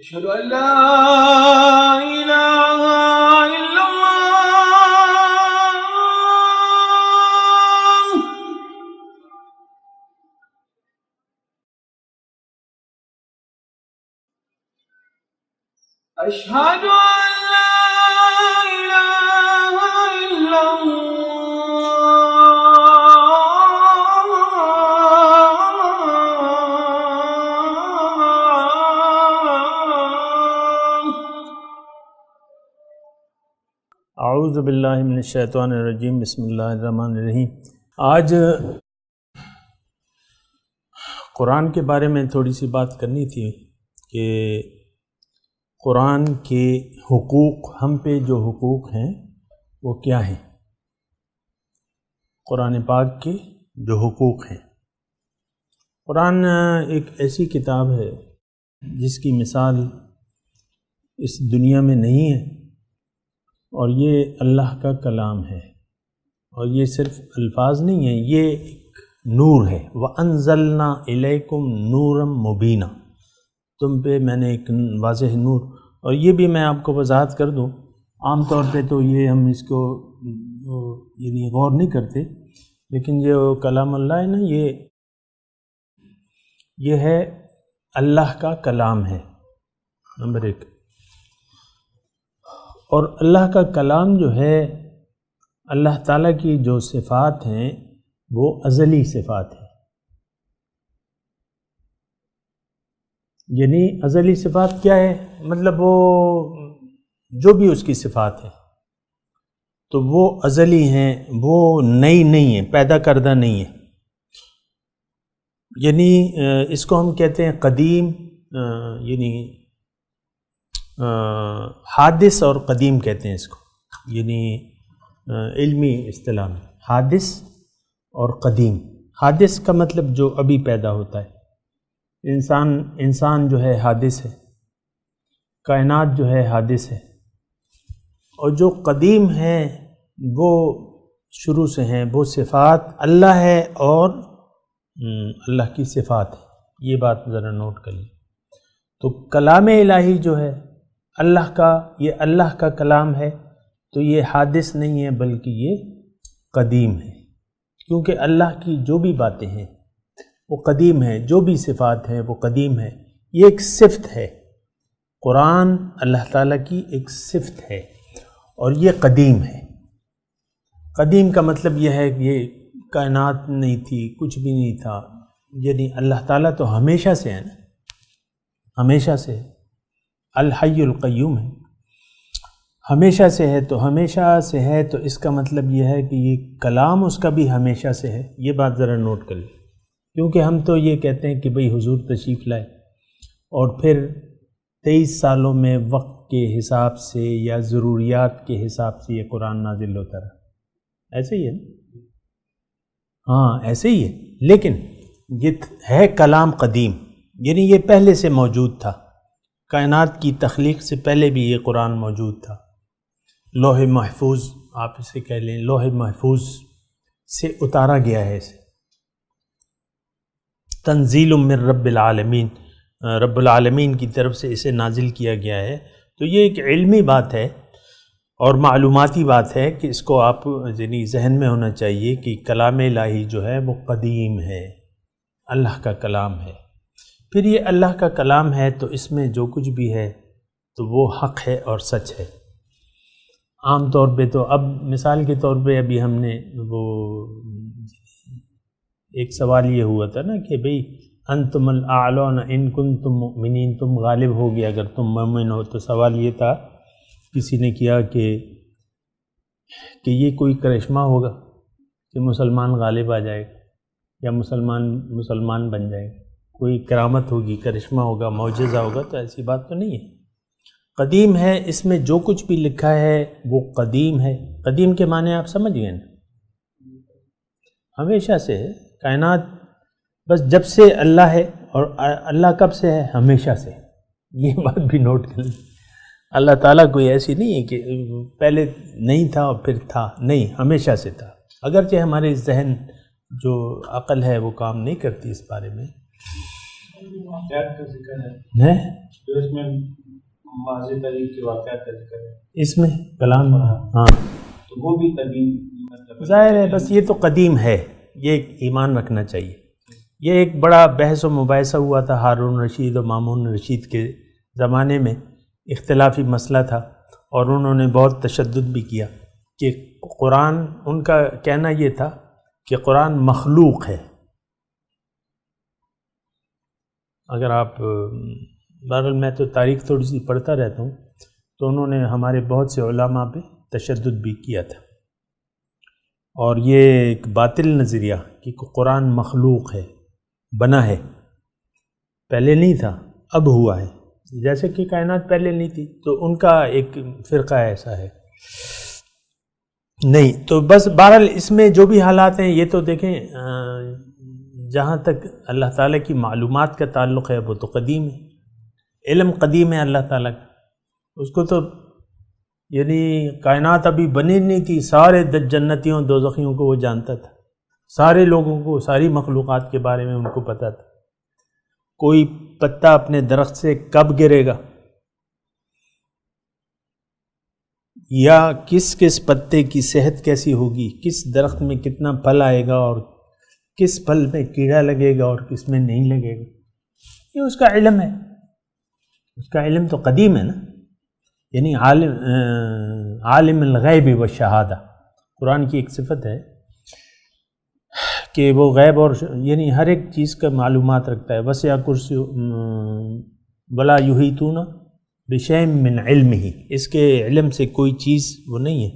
أشهد أن لا إله إلا الله أشهد أن لا إله إلا اعوذ باللہ من الشیطان الرجیم، بسم اللہ الرحمن الرحیم۔ آج قرآن کے بارے میں تھوڑی سی بات کرنی تھی کہ قرآن کے حقوق، ہم پہ جو حقوق ہیں وہ کیا ہیں، قرآن پاک کے جو حقوق ہیں۔ قرآن ایک ایسی کتاب ہے جس کی مثال اس دنیا میں نہیں ہے، اور یہ اللہ کا کلام ہے، اور یہ صرف الفاظ نہیں ہیں، یہ ایک نور ہے۔ وَأَنزَلْنَا إِلَيْكُمْ نُورًا مُبِينًا، تم پہ میں نے ایک واضح نور۔ اور یہ بھی میں آپ کو وضاحت کر دوں، عام طور پہ تو یہ ہم اس کو یعنی غور نہیں کرتے، لیکن جو کلام اللہ ہے نا، یہ ہے اللہ کا کلام ہے، نمبر ایک۔ اور اللہ کا کلام جو ہے، اللہ تعالیٰ کی جو صفات ہیں وہ ازلی صفات ہیں، یعنی ازلی صفات کیا ہے، مطلب وہ جو بھی اس کی صفات ہیں تو وہ ازلی ہیں، وہ نئی نہیں ہیں، پیدا کردہ نہیں ہیں۔ یعنی اس کو ہم کہتے ہیں قدیم، یعنی حادث اور قدیم کہتے ہیں اس کو، یعنی علمی اصطلاح میں حادث اور قدیم۔ حادث کا مطلب جو ابھی پیدا ہوتا ہے، انسان جو ہے حادث ہے، کائنات جو ہے حادث ہے، اور جو قدیم ہے وہ شروع سے ہیں، وہ صفات اللہ ہے اور اللہ کی صفات ہے۔ یہ بات ذرا نوٹ کر لیں۔ تو کلام الہی جو ہے اللہ کا، یہ اللہ کا کلام ہے، تو یہ حادث نہیں ہے بلکہ یہ قدیم ہے، کیونکہ اللہ کی جو بھی باتیں ہیں وہ قدیم ہیں، جو بھی صفات ہیں وہ قدیم ہے۔ یہ ایک صفت ہے، قرآن اللہ تعالیٰ کی ایک صفت ہے، اور یہ قدیم ہے۔ قدیم کا مطلب یہ ہے کہ یہ کائنات نہیں تھی، کچھ بھی نہیں تھا، یعنی اللہ تعالیٰ تو ہمیشہ سے ہے نا، ہمیشہ سے ہے، الحی القیوم ہے، ہمیشہ سے ہے، تو ہمیشہ سے ہے تو اس کا مطلب یہ ہے کہ یہ کلام اس کا بھی ہمیشہ سے ہے۔ یہ بات ذرا نوٹ کر لیں، کیونکہ ہم تو یہ کہتے ہیں کہ بھئی حضور تشریف لائے اور پھر 23 سالوں میں وقت کے حساب سے یا ضروریات کے حساب سے یہ قرآن نازل ہوتا رہا، ایسے ہی ہے نا؟ ہاں ایسے ہی ہے، لیکن یہ ہے کلام قدیم، یعنی یہ پہلے سے موجود تھا، کائنات کی تخلیق سے پہلے بھی یہ قرآن موجود تھا۔ لوح محفوظ آپ اسے کہہ لیں، لوح محفوظ سے اتارا گیا ہے اسے، تنزیل من رب العالمین، رب العالمین کی طرف سے اسے نازل کیا گیا ہے۔ تو یہ ایک علمی بات ہے اور معلوماتی بات ہے کہ اس کو آپ یعنی ذہن میں ہونا چاہیے کہ کلام الہی جو ہے وہ قدیم ہے، اللہ کا کلام ہے۔ پھر یہ اللہ کا کلام ہے تو اس میں جو کچھ بھی ہے تو وہ حق ہے اور سچ ہے۔ عام طور پہ تو اب مثال کے طور پہ ابھی ہم نے وہ ایک سوال یہ ہوا تھا نا کہ بھئی انتم الاعلون ان کنتم مؤمنین، تم غالب ہوگی اگر تم مومن ہو۔ تو سوال یہ تھا، کسی نے کیا کہ یہ کوئی کرشمہ ہوگا کہ مسلمان غالب آ جائے گا یا مسلمان بن جائے گا، کوئی کرامت ہوگی، کرشمہ ہوگا، معجزہ ہوگا؟ تو ایسی بات تو نہیں ہے۔ قدیم ہے، اس میں جو کچھ بھی لکھا ہے وہ قدیم ہے۔ قدیم کے معنی آپ سمجھ گئے نا، ہمیشہ سے ہے کائنات، بس جب سے اللہ ہے، اور اللہ کب سے ہے؟ ہمیشہ سے۔ یہ بات بھی نوٹ کر لیں، اللہ تعالیٰ کوئی ایسی نہیں ہے کہ پہلے نہیں تھا اور پھر تھا، نہیں، ہمیشہ سے تھا۔ اگرچہ ہمارے ذہن جو عقل ہے وہ کام نہیں کرتی اس بارے میں، جو اس میں ماضی تاریخ کے واقعات کا ذکر ہے اس میں کلام ہاں تو وہ بھی قدیم مطلب ظاہر ہے، بس یہ تو قدیم ہے، یہ ایک ایمان رکھنا چاہیے. یہ ایک بڑا بحث و مباحثہ ہوا تھا ہارون رشید اور مامون رشید کے زمانے میں، اختلافی مسئلہ تھا، اور انہوں نے بہت تشدد بھی کیا کہ قرآن، ان کا کہنا یہ تھا کہ قرآن مخلوق ہے. اگر آپ بہرحال میں تو تاریخ تھوڑی سی پڑھتا رہتا ہوں، تو انہوں نے ہمارے بہت سے علماء پہ تشدد بھی کیا تھا، اور یہ ایک باطل نظریہ کہ قرآن مخلوق ہے، بنا ہے، پہلے نہیں تھا اب ہوا ہے، جیسے کہ کائنات پہلے نہیں تھی. تو ان کا ایک فرقہ ایسا ہے. نہیں تو بس بہرحال اس میں جو بھی حالات ہیں، یہ تو دیکھیں جہاں تک اللہ تعالیٰ کی معلومات کا تعلق ہے وہ تو قدیم ہے، علم قدیم ہے اللہ تعالیٰ کا. اس کو تو یعنی کائنات ابھی بنی نہیں تھی، سارے جنتیوں دوزخیوں کو وہ جانتا تھا، سارے لوگوں کو، ساری مخلوقات کے بارے میں ان کو پتہ تھا. کوئی پتا اپنے درخت سے کب گرے گا، یا کس پتے کی صحت کیسی ہوگی، کس درخت میں کتنا پھل آئے گا، اور کس پھل میں کیڑا لگے گا اور کس میں نہیں لگے گا، یہ اس کا علم ہے. اس کا علم تو قدیم ہے نا، یعنی عالم الغیب والشہادہ. قرآن کی ایک صفت ہے کہ وہ غیب اور یعنی ہر ایک چیز کا معلومات رکھتا ہے. وسع کرسی ولا یحیطون بشیء من علمہ، اس کے علم سے کوئی چیز وہ نہیں ہے،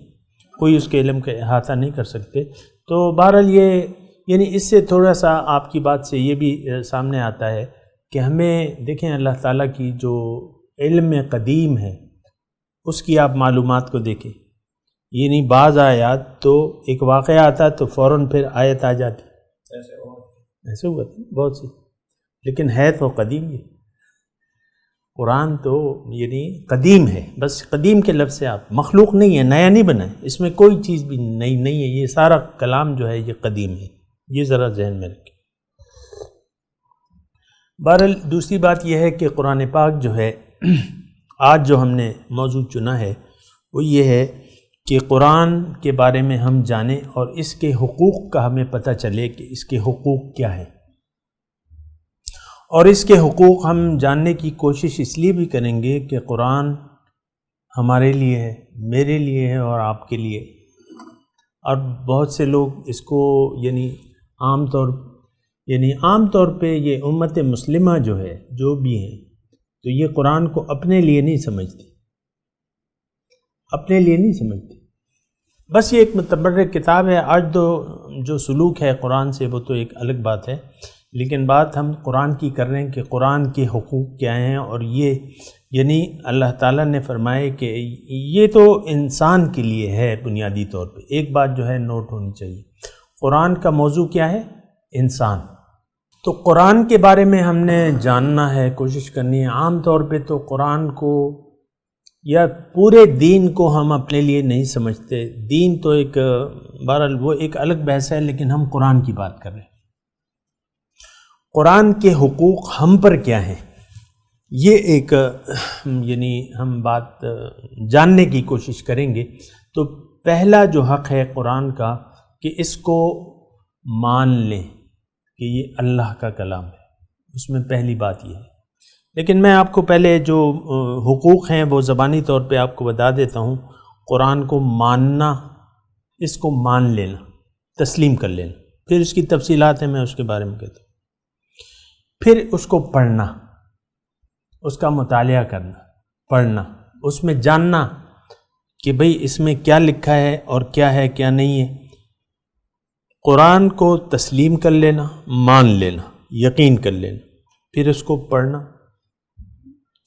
کوئی اس کے علم کا احاطہ نہیں کر سکتے. تو بہرحال یہ یعنی اس سے تھوڑا سا آپ کی بات سے یہ بھی سامنے آتا ہے کہ ہمیں دیکھیں اللہ تعالیٰ کی جو علم قدیم ہے اس کی آپ معلومات کو دیکھیں. یعنی بعض آیات تو ایک واقعہ آتا تو فوراً پھر آیت آ جاتی، ایسے ہوا بہت سی، لیکن ہے تو قدیم. یہ قرآن تو یعنی قدیم ہے، بس قدیم کے لفظ سے آپ مخلوق نہیں ہے، نیا نہیں بنا ہے، اس میں کوئی چیز بھی نئی نہیں ہے. یہ سارا کلام جو ہے یہ قدیم ہے، یہ ذرا ذہن میں رکھیں. بہرحال دوسری بات یہ ہے کہ قرآن پاک جو ہے آج جو ہم نے موضوع چنا ہے وہ یہ ہے کہ قرآن کے بارے میں ہم جانیں اور اس کے حقوق کا ہمیں پتہ چلے کہ اس کے حقوق کیا ہیں. اور اس کے حقوق ہم جاننے کی کوشش اس لیے بھی کریں گے کہ قرآن ہمارے لیے ہے، میرے لیے ہے اور آپ کے لیے. اور بہت سے لوگ اس کو یعنی عام طور پہ یہ امت مسلمہ جو ہے، جو بھی ہیں، تو یہ قرآن کو اپنے لیے نہیں سمجھتی، اپنے لیے نہیں سمجھتی، بس یہ ایک متبرک کتاب ہے. آج تو جو سلوک ہے قرآن سے وہ تو ایک الگ بات ہے، لیکن بات ہم قرآن کی کر رہے ہیں کہ قرآن کے حقوق کیا ہیں. اور یہ یعنی اللہ تعالیٰ نے فرمائے کہ یہ تو انسان کے لیے ہے بنیادی طور پہ. ایک بات جو ہے نوٹ ہونی چاہیے، قرآن کا موضوع کیا ہے؟ انسان. تو قرآن کے بارے میں ہم نے جاننا ہے، کوشش کرنی ہے. عام طور پہ تو قرآن کو یا پورے دین کو ہم اپنے لیے نہیں سمجھتے. دین تو ایک بہرحال وہ ایک الگ بحث ہے، لیکن ہم قرآن کی بات کر رہے ہیں. قرآن کے حقوق ہم پر کیا ہیں، یہ ایک یعنی ہم بات جاننے کی کوشش کریں گے. تو پہلا جو حق ہے قرآن کا کہ اس کو مان لیں کہ یہ اللہ کا کلام ہے، اس میں پہلی بات یہ ہے. لیکن میں آپ کو پہلے جو حقوق ہیں وہ زبانی طور پہ آپ کو بتا دیتا ہوں. قرآن کو ماننا، اس کو مان لینا، تسلیم کر لینا. پھر اس کی تفصیلات ہیں، میں اس کے بارے میں کہتا ہوں. پھر اس کو پڑھنا، اس کا مطالعہ کرنا، پڑھنا، اس میں جاننا کہ بھئی اس میں کیا لکھا ہے اور کیا ہے کیا نہیں ہے. قرآن کو تسلیم کر لینا، مان لینا، یقین کر لینا، پھر اس کو پڑھنا.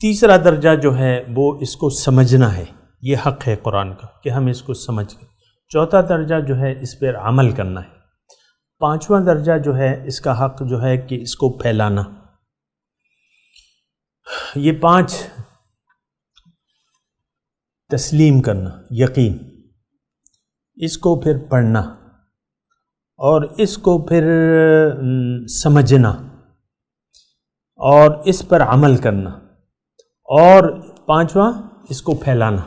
تیسرا درجہ جو ہے وہ اس کو سمجھنا ہے. یہ حق ہے قرآن کا کہ ہم اس کو سمجھ گئے. چوتھا درجہ جو ہے اس پر عمل کرنا ہے. پانچواں درجہ جو ہے اس کا حق جو ہے کہ اس کو پھیلانا. یہ 5 تسلیم کرنا، یقین، اس کو پھر پڑھنا اور اس کو پھر سمجھنا اور اس پر عمل کرنا اور پانچواں اس کو پھیلانا.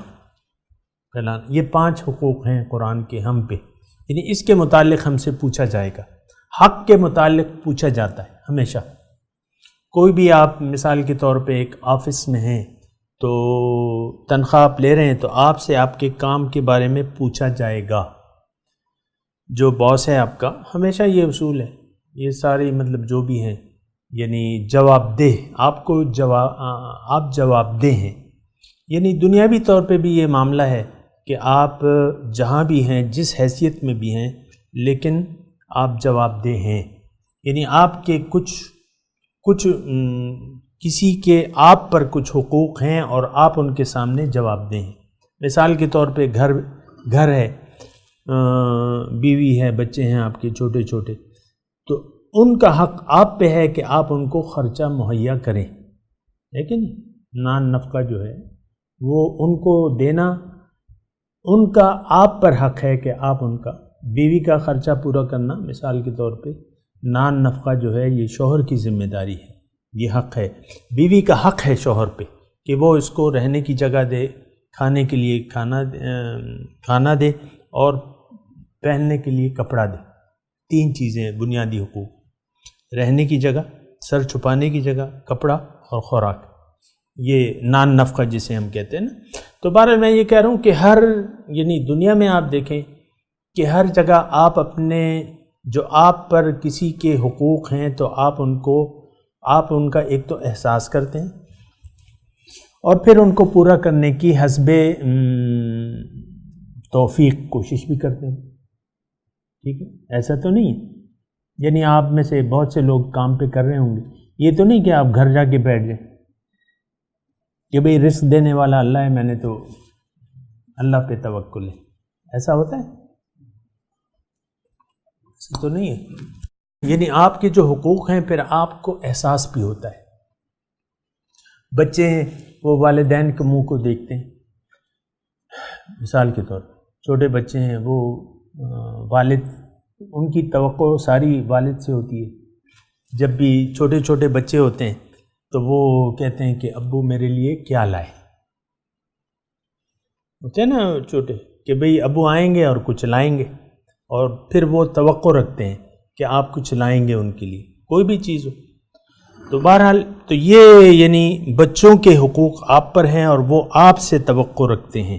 یہ 5 حقوق ہیں قرآن کے ہم پہ، یعنی اس کے متعلق ہم سے پوچھا جائے گا. حق کے متعلق پوچھا جاتا ہے ہمیشہ. کوئی بھی آپ مثال کے طور پہ ایک آفس میں ہیں تو تنخواہ آپ لے رہے ہیں تو آپ سے آپ کے کام کے بارے میں پوچھا جائے گا. جو باس ہے آپ کا، ہمیشہ یہ اصول ہے، یہ ساری مطلب جو بھی ہیں یعنی جواب دہ، آپ کو آپ جواب دہ ہیں. یعنی دنیاوی طور پہ بھی یہ معاملہ ہے کہ آپ جہاں بھی ہیں، جس حیثیت میں بھی ہیں، لیکن آپ جواب دہ ہیں. یعنی آپ کے کچھ کسی کے آپ پر کچھ حقوق ہیں اور آپ ان کے سامنے جواب دہ ہیں. مثال کے طور پہ گھر ہے، بیوی ہے، بچے ہیں آپ کے چھوٹے چھوٹے، تو ان کا حق آپ پہ ہے کہ آپ ان کو خرچہ مہیا کریں. لیکن نان نفقہ جو ہے وہ ان کو دینا، ان کا آپ پر حق ہے کہ آپ ان کا بیوی کا خرچہ پورا کرنا. مثال کے طور پہ نان نفقہ جو ہے یہ شوہر کی ذمہ داری ہے، یہ حق ہے. بیوی کا حق ہے شوہر پہ کہ وہ اس کو رہنے کی جگہ دے، کھانے کے لیے کھانا دے اور پہننے کے لیے کپڑا دے. 3 چیزیں ہیں بنیادی حقوق: رہنے کی جگہ، سر چھپانے کی جگہ، کپڑا اور خوراک. یہ نان نفقہ جسے ہم کہتے ہیں نا. تو بہرحال میں یہ کہہ رہا ہوں کہ یعنی دنیا میں آپ دیکھیں کہ ہر جگہ آپ اپنے جو آپ پر کسی کے حقوق ہیں تو آپ ان کا ایک تو احساس کرتے ہیں اور پھر ان کو پورا کرنے کی حسب توفیق کوشش بھی کرتے ہیں. ٹھیک ہے، ایسا تو نہیں ہے یعنی آپ میں سے بہت سے لوگ کام پہ کر رہے ہوں گے، یہ تو نہیں کہ آپ گھر جا کے بیٹھ جائیں کہ بھئی رزق دینے والا اللہ ہے، میں نے تو اللہ پہ توکل ہے. ایسا ہوتا ہے؟ ایسا تو نہیں ہے. یعنی آپ کے جو حقوق ہیں پھر آپ کو احساس بھی ہوتا ہے. بچے ہیں وہ والدین کے منہ کو دیکھتے ہیں. مثال کے طور پر چھوٹے بچے ہیں، وہ والد، ان کی توقع ساری والد سے ہوتی ہے. جب بھی چھوٹے چھوٹے بچے ہوتے ہیں تو وہ کہتے ہیں کہ ابو میرے لیے کیا لائے. ہوتے ہیں نا چھوٹے کہ بھئی ابو آئیں گے اور کچھ لائیں گے، اور پھر وہ توقع رکھتے ہیں کہ آپ کچھ لائیں گے ان کے لیے، کوئی بھی چیز ہو. تو بہرحال تو یہ یعنی بچوں کے حقوق آپ پر ہیں اور وہ آپ سے توقع رکھتے ہیں.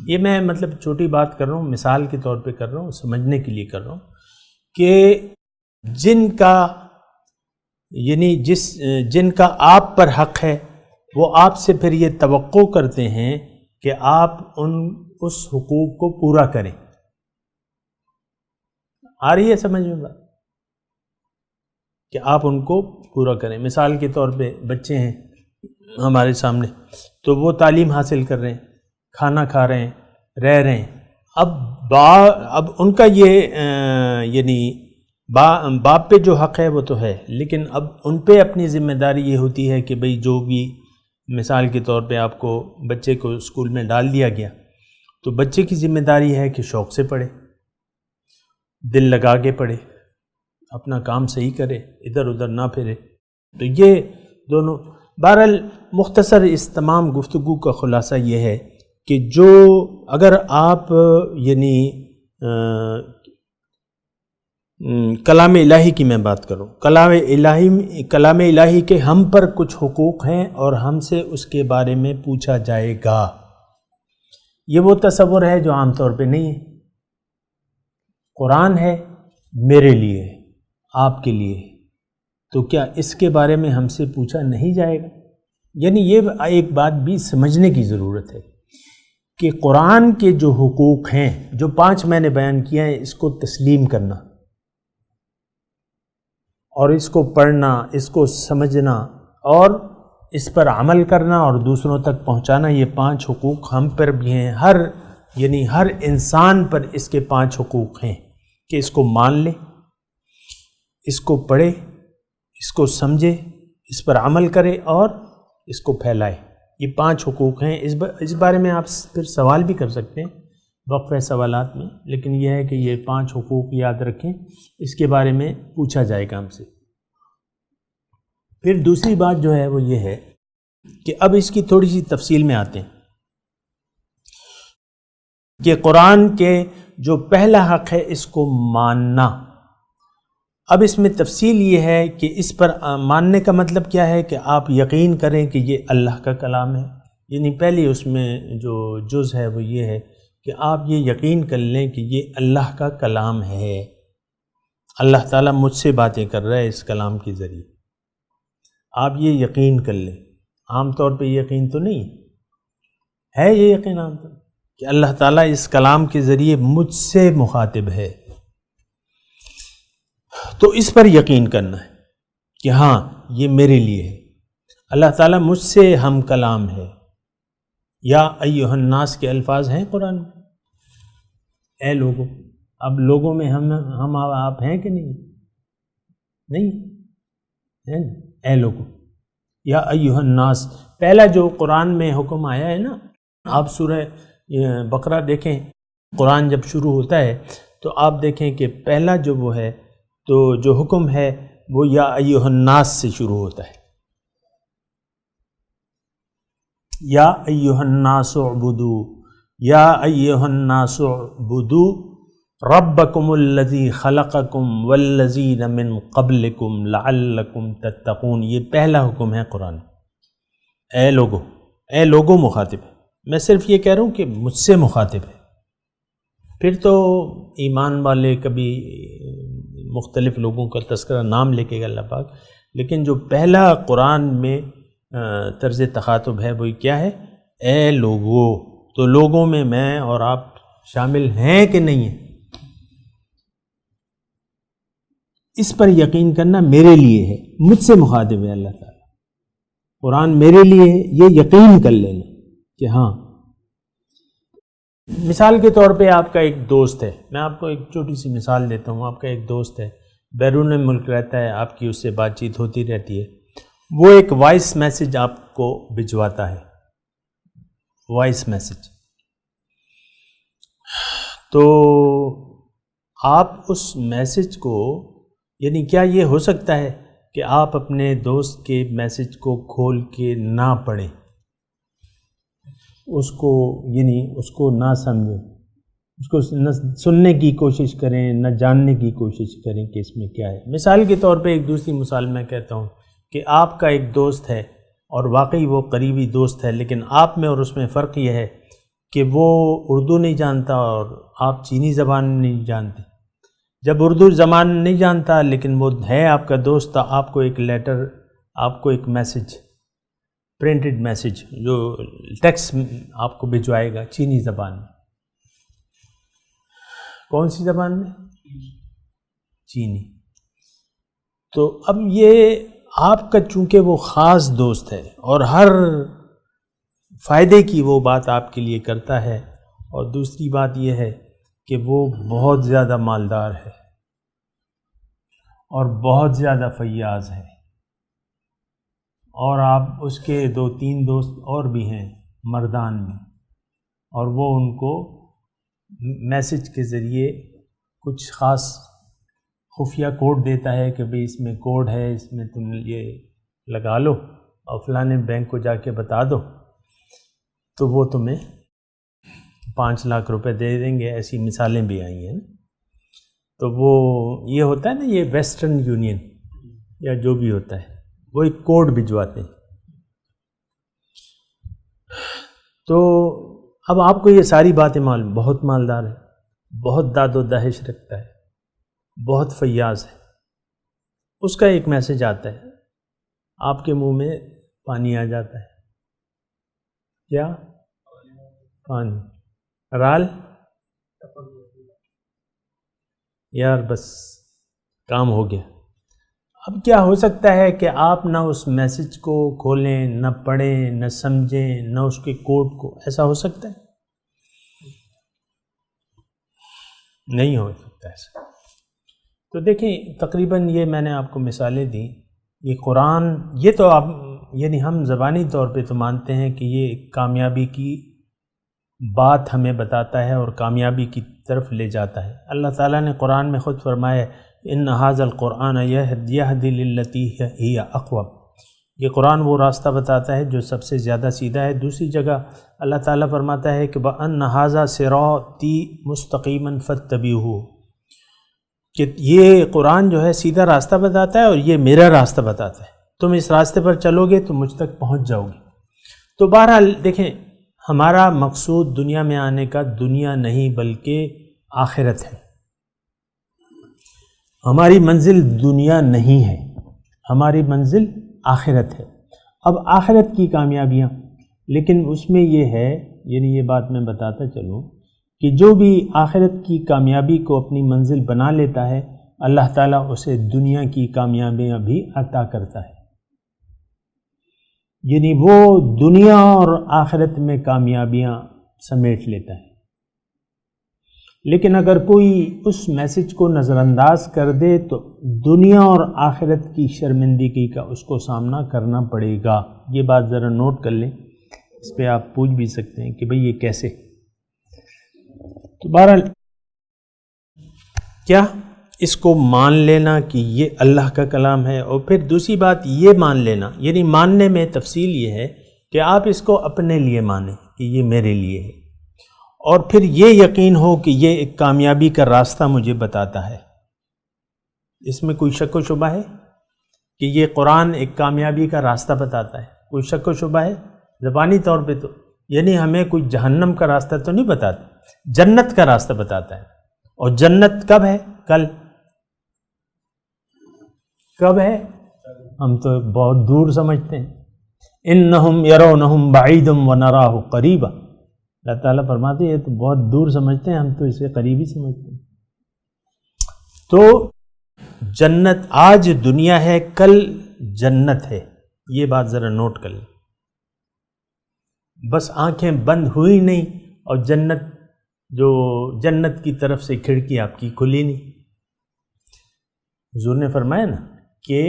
یہ میں مطلب چھوٹی بات کر رہا ہوں، مثال کے طور پہ کر رہا ہوں، سمجھنے کے لیے کر رہا ہوں کہ جن کا آپ پر حق ہے وہ آپ سے پھر یہ توقع کرتے ہیں کہ آپ اس حقوق کو پورا کریں. آ رہی ہے سمجھ میں بات؟ کہ آپ ان کو پورا کریں. مثال کے طور پہ بچے ہیں ہمارے سامنے تو وہ تعلیم حاصل کر رہے ہیں، کھانا کھا رہے ہیں، رہ رہے ہیں. اب ان کا یہ یعنی باپ پہ جو حق ہے وہ تو ہے، لیکن اب ان پہ اپنی ذمہ داری یہ ہوتی ہے کہ بھئی جو بھی مثال کے طور پہ آپ کو بچے کو اسکول میں ڈال دیا گیا تو بچے کی ذمہ داری ہے کہ شوق سے پڑھے، دل لگا کے پڑھے، اپنا کام صحیح کرے، ادھر ادھر نہ پھرے. تو یہ دونوں بہرحال مختصر اس تمام گفتگو کا خلاصہ یہ ہے کہ جو اگر آپ یعنی کلام الہی کی میں بات کروں، کلام الہی کے ہم پر کچھ حقوق ہیں اور ہم سے اس کے بارے میں پوچھا جائے گا. یہ وہ تصور ہے جو عام طور پہ نہیں ہے. قرآن ہے میرے لیے، آپ کے لیے، تو کیا اس کے بارے میں ہم سے پوچھا نہیں جائے گا؟ یعنی یہ ایک بات بھی سمجھنے کی ضرورت ہے کہ قرآن کے جو حقوق ہیں، جو 5 میں نے بیان کیا ہے، اس کو تسلیم کرنا اور اس کو پڑھنا، اس کو سمجھنا اور اس پر عمل کرنا اور دوسروں تک پہنچانا، یہ 5 حقوق ہم پر بھی ہیں. ہر انسان پر اس کے 5 حقوق ہیں کہ اس کو مان لے، اس کو پڑھے، اس کو سمجھے، اس پر عمل کرے اور اس کو پھیلائے. یہ 5 حقوق ہیں. اس بارے میں آپ پھر سوال بھی کر سکتے ہیں وقفہ سوالات میں، لیکن یہ ہے کہ یہ 5 حقوق یاد رکھیں، اس کے بارے میں پوچھا جائے گا ہم سے. پھر دوسری بات جو ہے وہ یہ ہے کہ اب اس کی تھوڑی سی تفصیل میں آتے ہیں کہ قرآن کے جو پہلا حق ہے اس کو ماننا. اب اس میں تفصیل یہ ہے کہ اس پر ماننے کا مطلب کیا ہے کہ آپ یقین کریں کہ یہ اللہ کا کلام ہے. یعنی پہلی اس میں جو جز ہے وہ یہ ہے کہ آپ یہ یقین کر لیں کہ یہ اللہ کا کلام ہے. اللہ تعالیٰ مجھ سے باتیں کر رہا ہے اس کلام کے ذریعے. آپ یہ یقین کر لیں. عام طور پہ یقین تو نہیں ہے یہ یقین عام طور کہ اللہ تعالیٰ اس کلام کے ذریعے مجھ سے مخاطب ہے. تو اس پر یقین کرنا ہے کہ ہاں یہ میرے لیے ہے. اللہ تعالیٰ مجھ سے ہم کلام ہے. یا ایھا الناس کے الفاظ ہیں قرآن میں. اے لوگوں. اب لوگوں میں ہم آپ ہیں کہ نہیں ہیں. اے لوگوں. یا ایھا الناس پہلا جو قرآن میں حکم آیا ہے نا. آپ سورہ بقرہ دیکھیں. قرآن جب شروع ہوتا ہے تو آپ دیکھیں کہ پہلا جو وہ ہے تو جو حکم ہے وہ یا ایھا الناس سے شروع ہوتا ہے. یا ایھا الناس اعبدوا یا ایھا الناس اعبدوا ربکم الذی خلقکم والذین من قبلکم لعلکم تتقون. یہ پہلا حکم ہے قرآن. اے لوگوں مخاطب ہے. میں صرف یہ کہہ رہا ہوں کہ مجھ سے مخاطب ہے. پھر تو ایمان والے کبھی مختلف لوگوں کا تذکرہ نام لے کے اللہ پاک. لیکن جو پہلا قرآن میں طرز تخاطب ہے وہ کیا ہے؟ اے لوگو. تو لوگوں میں میں اور آپ شامل ہیں کہ نہیں ہیں؟ اس پر یقین کرنا میرے لیے ہے. مجھ سے مخاطب ہے اللہ تعالیٰ. قرآن میرے لیے ہے. یہ یقین کر لینا کہ ہاں. مثال کے طور پہ آپ کا ایک دوست ہے. میں آپ کو ایک چھوٹی سی مثال دیتا ہوں. آپ کا ایک دوست ہے, بیرون ملک رہتا ہے, آپ کی اس سے بات چیت ہوتی رہتی ہے. وہ ایک وائس میسج آپ کو بھجواتا ہے. Voice message. تو آپ اس میسج کو, یعنی کیا یہ ہو سکتا ہے کہ آپ اپنے دوست کے میسج کو کھول کے نہ پڑھیں, اس کو نہ سمجھیں, اس کو نہ سننے کی کوشش کریں, نہ جاننے کی کوشش کریں کہ اس میں کیا ہے. مثال کے طور پہ ایک دوسری مثال میں کہتا ہوں کہ آپ کا ایک دوست ہے اور واقعی وہ قریبی دوست ہے, لیکن آپ میں اور اس میں فرق یہ ہے کہ وہ اردو نہیں جانتا اور آپ چینی زبان نہیں جانتے. جب اردو زبان نہیں جانتا لیکن وہ ہے آپ کا دوست, آپ کو ایک لیٹر, آپ کو ایک میسج, پرنٹڈ میسج جو ٹیکسٹ آپ کو بھجوائے گا چینی زبان میں. کون سی زبان میں؟ چینی. تو اب یہ آپ کا چونکہ وہ خاص دوست ہے اور ہر فائدے کی وہ بات آپ کے لیے کرتا ہے, اور دوسری بات یہ ہے کہ وہ بہت زیادہ مالدار ہے اور بہت زیادہ فیاض ہے, اور آپ اس کے 2-3 دوست اور بھی ہیں مردان میں, اور وہ ان کو میسج کے ذریعے کچھ خاص خفیہ کوڈ دیتا ہے کہ بھئی اس میں کوڈ ہے, اس میں تم یہ لگا لو اور فلانے بینک کو جا کے بتا دو تو وہ تمہیں 5 لاکھ روپے دے دیں گے. ایسی مثالیں بھی آئی ہیں. تو وہ یہ ہوتا ہے نا, یہ ویسٹرن یونین یا جو بھی ہوتا ہے, وہ ایک کوڈ بھجواتے ہیں. تو اب آپ کو یہ ساری باتیں معلوم, بہت مالدار ہے, بہت داد و دہش رکھتا ہے, بہت فیاض ہے. اس کا ایک میسج آتا ہے, آپ کے منہ میں پانی آ جاتا ہے. کیا؟ پانی. رال یار بس کام ہو گیا. اب کیا ہو سکتا ہے کہ آپ نہ اس میسج کو کھولیں, نہ پڑھیں, نہ سمجھیں, نہ اس کے کوڈ کو. ایسا ہو سکتا ہے؟ نہیں ہو سکتا ایسا. تو دیکھیں تقریباً یہ میں نے آپ کو مثالیں دیں. یہ قرآن, یہ تو آپ یعنی ہم زبانی طور پہ تو مانتے ہیں کہ یہ کامیابی کی بات ہمیں بتاتا ہے اور کامیابی کی طرف لے جاتا ہے. اللہ تعالیٰ نے قرآن میں خود فرمایا ان ھذا القرآن یہدی للتی ہی اقوم, یہ قرآن وہ راستہ بتاتا ہے جو سب سے زیادہ سیدھا ہے۔ دوسری جگہ اللہ تعالیٰ فرماتا ہے کہ وَأَنَّ هَٰذَا صِرَاطِي مُسْتَقِيمًا فَاتَّبِعُوهُ، کہ یہ قرآن جو ہے سیدھا راستہ بتاتا ہے اور یہ میرا راستہ بتاتا ہے، تم اس راستے پر چلو گے تو مجھ تک پہنچ جاؤ گے۔ تو بہرحال دیکھیں، ہمارا مقصود دنیا میں آنے کا دنیا نہیں بلکہ آخرت ہے۔ ہماری منزل دنیا نہیں ہے، ہماری منزل آخرت ہے۔ اب آخرت کی کامیابیاں، لیکن اس میں یہ ہے، یعنی یہ بات میں بتاتا چلوں کہ جو بھی آخرت کی کامیابی کو اپنی منزل بنا لیتا ہے، اللہ تعالیٰ اسے دنیا کی کامیابیاں بھی عطا کرتا ہے۔ یعنی وہ دنیا اور آخرت میں کامیابیاں سمیٹ لیتا ہے۔ لیکن اگر کوئی اس میسج کو نظر انداز کر دے تو دنیا اور آخرت کی شرمندگی کا اس کو سامنا کرنا پڑے گا۔ یہ بات ذرا نوٹ کر لیں، اس پہ آپ پوچھ بھی سکتے ہیں کہ بھئی یہ کیسے۔ تو بہرحال کیا اس کو مان لینا کہ یہ اللہ کا کلام ہے، اور پھر دوسری بات یہ مان لینا، یعنی ماننے میں تفصیل یہ ہے کہ آپ اس کو اپنے لیے مانیں کہ یہ میرے لیے ہے، اور پھر یہ یقین ہو کہ یہ ایک کامیابی کا راستہ مجھے بتاتا ہے۔ اس میں کوئی شک و شبہ ہے کہ یہ قرآن ایک کامیابی کا راستہ بتاتا ہے؟ کوئی شک و شبہ ہے؟ زبانی طور پہ تو یعنی ہمیں کوئی جہنم کا راستہ تو نہیں بتاتا، جنت کا راستہ بتاتا ہے۔ اور جنت کب ہے؟ کل۔ کب ہے؟ ہم تو بہت دور سمجھتے ہیں۔ انہم یرونہم بعیدم ونراہ قریبا، اللہ تعالیٰ فرماتے ہیں یہ تو بہت دور سمجھتے ہیں، ہم تو اسے قریبی سمجھتے ہیں۔ تو جنت آج دنیا ہے، کل جنت ہے، یہ بات ذرا نوٹ کر لیں۔ بس آنکھیں بند ہوئی نہیں اور جنت کی طرف سے کھڑکی آپ کی کھلی نہیں۔ حضور نے فرمایا نا کہ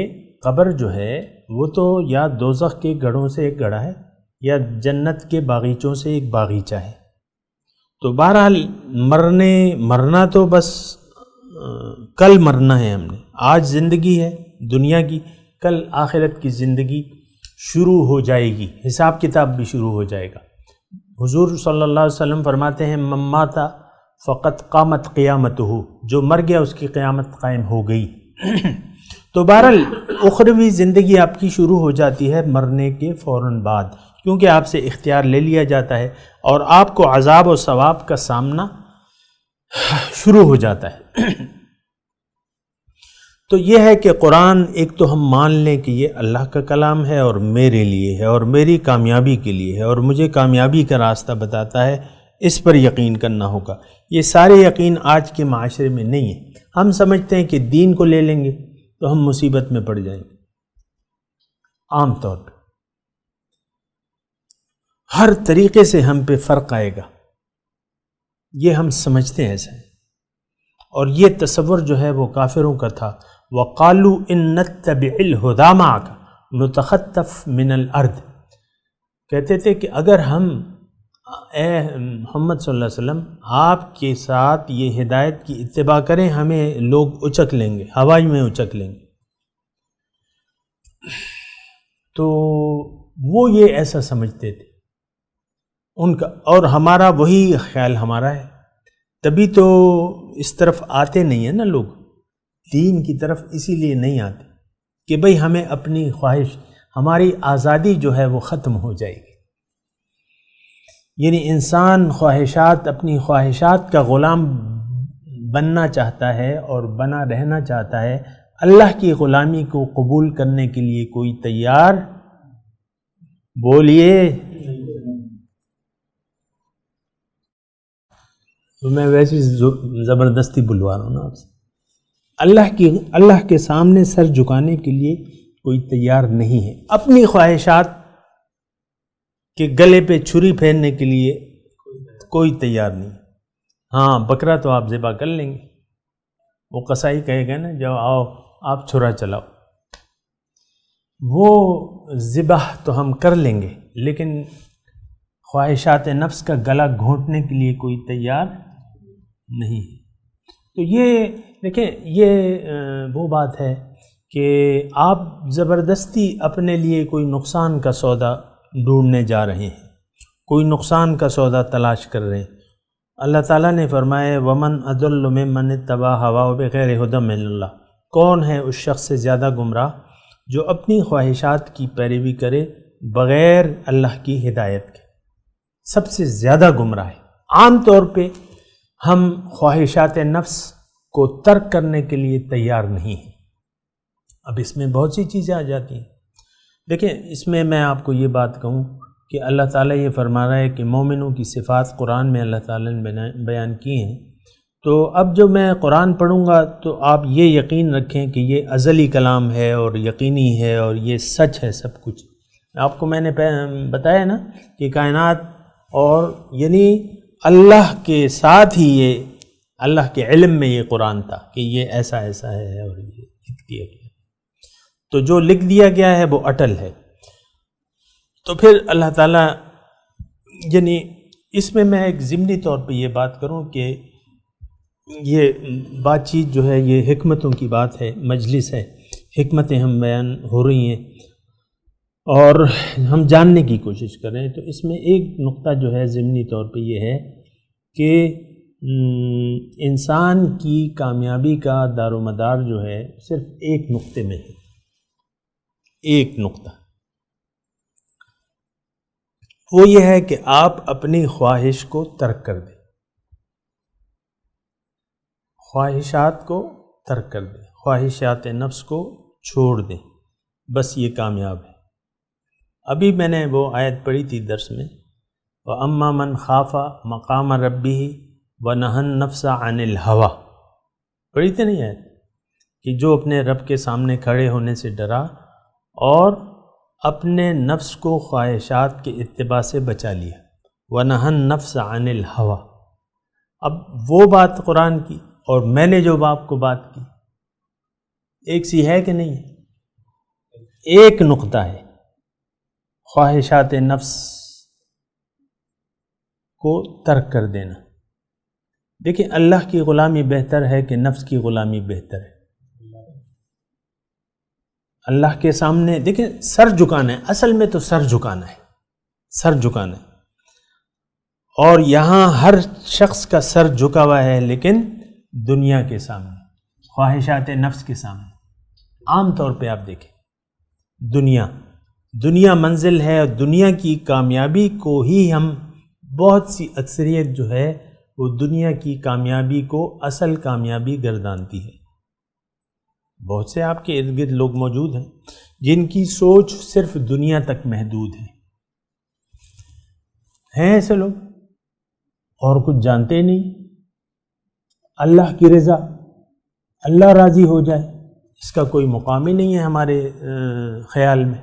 قبر جو ہے وہ تو یا دوزخ کے گڑھوں سے ایک گڑھا ہے یا جنت کے باغیچوں سے ایک باغیچہ ہے۔ تو بہرحال مرنا تو بس کل مرنا ہے، ہم نے آج زندگی ہے دنیا کی، کل آخرت کی زندگی شروع ہو جائے گی، حساب کتاب بھی شروع ہو جائے گا۔ حضور صلی اللہ علیہ وسلم فرماتے ہیں من مات فقط قامت قیامتہ، جو مر گیا اس کی قیامت قائم ہو گئی۔ تو بہرحال اخروی زندگی آپ کی شروع ہو جاتی ہے مرنے کے فوراً بعد، کیونکہ آپ سے اختیار لے لیا جاتا ہے اور آپ کو عذاب و ثواب کا سامنا شروع ہو جاتا ہے۔ تو یہ ہے کہ قرآن ایک تو ہم مان لیں کہ یہ اللہ کا کلام ہے اور میرے لیے ہے اور میری کامیابی کے لیے ہے اور مجھے کامیابی کا راستہ بتاتا ہے، اس پر یقین کرنا ہوگا۔ یہ سارے یقین آج کے معاشرے میں نہیں ہیں۔ ہم سمجھتے ہیں کہ دین کو لے لیں گے تو ہم مصیبت میں پڑ جائیں گے، عام طور پہ ہر طریقے سے ہم پہ فرق آئے گا، یہ ہم سمجھتے ہیں ایسا ہے۔ اور یہ تصور جو ہے وہ کافروں کا تھا۔ وَقَالُوا إِن نَتَّبِعِ الْهُدَىٰ مَعَكَ نُتَخَطَّفْ مِنَ الْأَرْضِ، کہتے تھے کہ اگر ہم اے محمد صلی اللہ علیہ وسلم آپ کے ساتھ یہ ہدایت کی اتباع کریں، ہمیں لوگ اچک لیں گے، ہوائی میں اچک لیں گے۔ تو وہ یہ ایسا سمجھتے تھے ان کا، اور ہمارا وہی خیال ہمارا ہے، تبھی تو اس طرف آتے نہیں ہیں نا لوگ، دین کی طرف اسی لیے نہیں آتے کہ بھئی ہمیں اپنی خواہش، ہماری آزادی جو ہے وہ ختم ہو جائے گی۔ یعنی انسان اپنی خواہشات کا غلام بننا چاہتا ہے اور بنا رہنا چاہتا ہے، اللہ کی غلامی کو قبول کرنے کے لیے کوئی تیار، بولیے، تو میں ویسے زبردستی بلوا رہا ہوں نا آپ سے، اللہ کے سامنے سر جھکانے کے لیے کوئی تیار نہیں ہے، اپنی خواہشات کہ گلے پہ چھری پھیرنے کے لیے کوئی تیار نہیں۔ ہاں بکرا تو آپ ذبح کر لیں گے، وہ قصائی کہے گا نا جب آؤ آپ چھرا چلاؤ، وہ ذبح تو ہم کر لیں گے، لیکن خواہشات نفس کا گلا گھونٹنے کے لیے کوئی تیار نہیں ہے۔ تو یہ دیکھیں، یہ وہ بات ہے کہ آپ زبردستی اپنے لیے کوئی نقصان کا سودا ڈھونڈنے جا رہے ہیں، کوئی نقصان کا سودا تلاش کر رہے ہیں۔ اللہ تعالیٰ نے فرمایا ومن اضل ممن اتبع هواه بغیر ہدی من اللہ، کون ہے اس شخص سے زیادہ گمراہ جو اپنی خواہشات کی پیروی کرے بغیر اللہ کی ہدایت کے، سب سے زیادہ گمراہ ہے۔ عام طور پہ ہم خواہشات نفس کو ترک کرنے کے لیے تیار نہیں ہیں۔ اب اس میں بہت سی چیزیں آ جاتی ہیں۔ دیکھیں، اس میں آپ کو یہ بات کہوں کہ اللہ تعالیٰ یہ فرما رہا ہے کہ مومنوں کی صفات قرآن میں اللہ تعالیٰ نے بیان کی ہیں، تو اب جو میں قرآن پڑھوں گا تو آپ یہ یقین رکھیں کہ یہ ازلی کلام ہے اور یقینی ہے اور یہ سچ ہے سب کچھ۔ آپ کو میں نے بتایا نا کہ کائنات اور یعنی اللہ کے ساتھ ہی یہ اللہ کے علم میں یہ قرآن تھا کہ یہ ایسا ایسا ہے اور یہ لکھ دیا گیا، تو جو لکھ دیا گیا ہے وہ اٹل ہے۔ تو پھر اللہ تعالیٰ یعنی اس میں ایک ضمنی طور پہ یہ بات کروں کہ یہ بات چیت جو ہے یہ حکمتوں کی بات ہے، مجلس ہے، حکمتیں ہم بیان ہو رہی ہیں اور ہم جاننے کی کوشش کر رہے ہیں۔ تو اس میں ایک نقطہ جو ہے ضمنی طور پہ یہ ہے کہ انسان کی کامیابی کا دار و مدار جو ہے صرف ایک نقطے میں ہے، ایک نقطہ، وہ یہ ہے کہ آپ اپنی خواہش کو ترک کر دیں، خواہشات کو ترک کر دیں، خواہشات نفس کو چھوڑ دیں، بس یہ کامیاب ہے۔ ابھی میں نے وہ آیت پڑھی تھی درس میں، وَأَمَّا مَنْ خَافَ مَقَامَ رَبِّهِ وَنَهَى النَّفْسَ عَنِ الْهَوَىٰ، پڑھی تھی نہیں آیت کہ جو اپنے رب کے سامنے کھڑے ہونے سے ڈرا اور اپنے نفس کو خواہشات کے اتباع سے بچا لیا، وَنَهَى النَّفْسَ عَنِ الْهَوَىٰ۔ اب وہ بات قرآن کی اور میں نے جو آپ کو بات کی ایک سی ہے کہ نہیں ہے؟ ایک نقطہ ہے، خواہشات نفس کو ترک کر دینا۔ دیکھیں، اللہ کی غلامی بہتر ہے کہ نفس کی غلامی بہتر ہے؟ اللہ کے سامنے دیکھیں سر جھکانا ہے، اصل میں تو سر جھکانا ہے، سر جھکانا ہے، اور یہاں ہر شخص کا سر جھکا ہوا ہے لیکن دنیا کے سامنے، خواہشات نفس کے سامنے۔ عام طور پہ آپ دیکھیں دنیا منزل ہے، اور دنیا کی کامیابی کو ہی ہم بہت سی اکثریت جو ہے وہ دنیا کی کامیابی کو اصل کامیابی گردانتی ہے۔ بہت سے آپ کے ارد گرد لوگ موجود ہیں جن کی سوچ صرف دنیا تک محدود ہے، ہیں ایسے لوگ، اور کچھ جانتے نہیں۔ اللہ کی رضا، اللہ راضی ہو جائے، اس کا کوئی مقام ہی نہیں ہے ہمارے خیال میں۔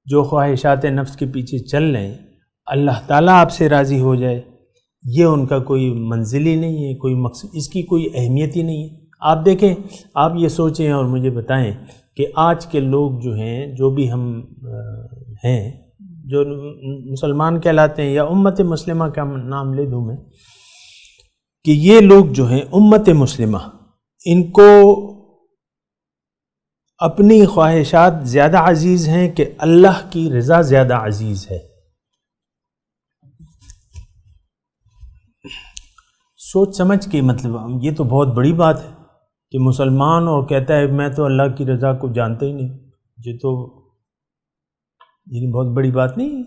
جو خواہشات نفس کے پیچھے چل رہے ہیں، اللہ تعالیٰ آپ سے راضی ہو جائے، یہ ان کا کوئی منزل ہی نہیں ہے، کوئی مقصد، اس کی کوئی اہمیت ہی نہیں ہے۔ آپ دیکھیں، آپ یہ سوچیں اور مجھے بتائیں کہ آج کے لوگ جو ہیں، جو بھی ہم ہیں جو مسلمان کہلاتے ہیں یا امت مسلمہ کا نام لے دوں میں، کہ یہ لوگ جو ہیں امت مسلمہ، ان کو اپنی خواہشات زیادہ عزیز ہیں کہ اللہ کی رضا زیادہ عزیز ہے۔ سوچ سمجھ کے مطلب یہ تو بہت بڑی بات ہے کہ مسلمان اور کہتا ہے میں تو اللہ کی رضا کو جانتا ہی نہیں، یہ تو یہ بہت بڑی بات نہیں ہے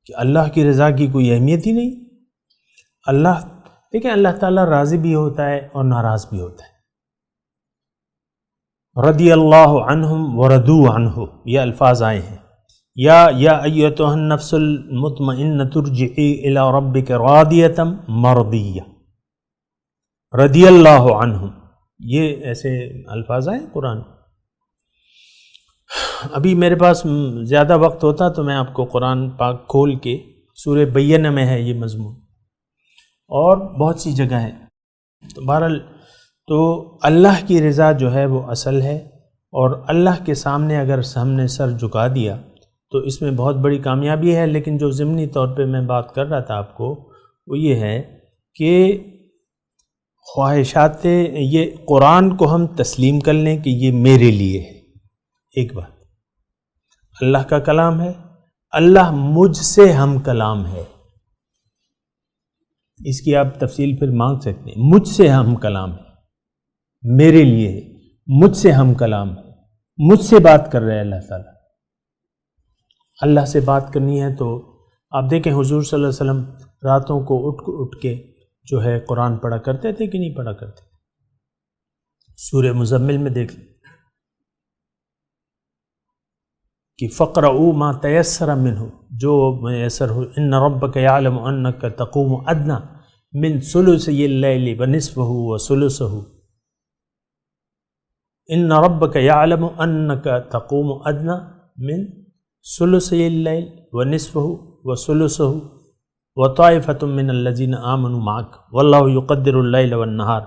کہ اللہ کی رضا کی کوئی اہمیت ہی نہیں۔ اللہ دیکھیں، اللہ تعالیٰ راضی بھی ہوتا ہے اور ناراض بھی ہوتا ہے۔ رضی اللہ عنہم ورضوا عنہ، یہ الفاظ آئے ہیں، یا ایتھا النفس المطمئنۃ ارجعی الی ربک راضیۃ مرضیہ، رضی اللہ عنہم، یہ ایسے الفاظ آئے قرآن۔ ابھی میرے پاس زیادہ وقت ہوتا تو میں آپ کو قرآن پاک کھول کے سورہ بینہ میں ہے یہ مضمون، اور بہت سی جگہ ہے۔ تو بہرحال تو اللہ کی رضا جو ہے وہ اصل ہے، اور اللہ کے سامنے اگر ہم نے سر جھکا دیا تو اس میں بہت بڑی کامیابی ہے۔ لیکن جو ضمنی طور پہ میں بات کر رہا تھا آپ کو، وہ یہ ہے کہ خواہشات یہ قرآن کو ہم تسلیم کر لیں کہ یہ میرے لیے ہے، ایک بات، اللہ کا کلام ہے، اللہ مجھ سے ہم کلام ہے، اس کی آپ تفصیل پھر مانگ سکتے ہیں، مجھ سے ہم کلام ہے، میرے لیے ہے، مجھ سے ہم کلام ہے، مجھ سے بات کر رہے ہیں اللہ تعالیٰ۔ اللہ سے بات کرنی ہے تو آپ دیکھیں حضور صلی اللہ علیہ وسلم راتوں کو اٹھ کے جو ہے قرآن پڑھا کرتے تھے کہ نہیں پڑھا کرتے؟ سورہ مزمل میں دیکھ لیں کہ فقرؤوا ما تیسر منہ، جو میسر ہو، ان ربک یعلم انک تقوم ادنی من ثلثی اللیل ونصفہ وثلثہ، ان ربک یعلم انک تقوم ادنی من ثلثی اللیل ونصفہ وثلثہ وطائفۃ من الذین آمنوا معک واللہ یقدر اللیل والنہار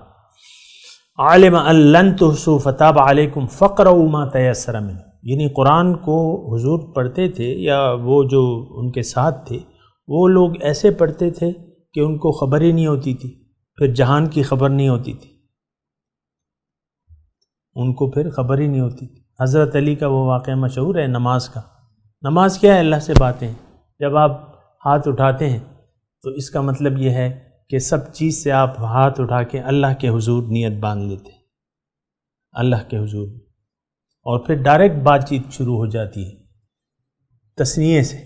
علم ان لن تحصوا فتاب علیکم فقرؤوا ما تیسر منہ۔ یعنی قرآن کو حضور پڑھتے تھے یا وہ جو ان کے ساتھ تھے وہ لوگ ایسے پڑھتے تھے کہ ان کو خبر ہی نہیں ہوتی تھی، پھر جہان کی خبر نہیں ہوتی تھی، ان کو پھر خبر ہی نہیں ہوتی تھی۔ حضرت علی کا وہ واقعہ مشہور ہے نماز کا، نماز کیا ہے؟ اللہ سے باتیں ہیں۔ جب آپ ہاتھ اٹھاتے ہیں تو اس کا مطلب یہ ہے کہ سب چیز سے آپ ہاتھ اٹھا کے اللہ کے حضور نیت باندھ لیتے ہیں، اللہ کے حضور، اور پھر ڈائریکٹ بات چیت شروع ہو جاتی ہے تثنیے سے،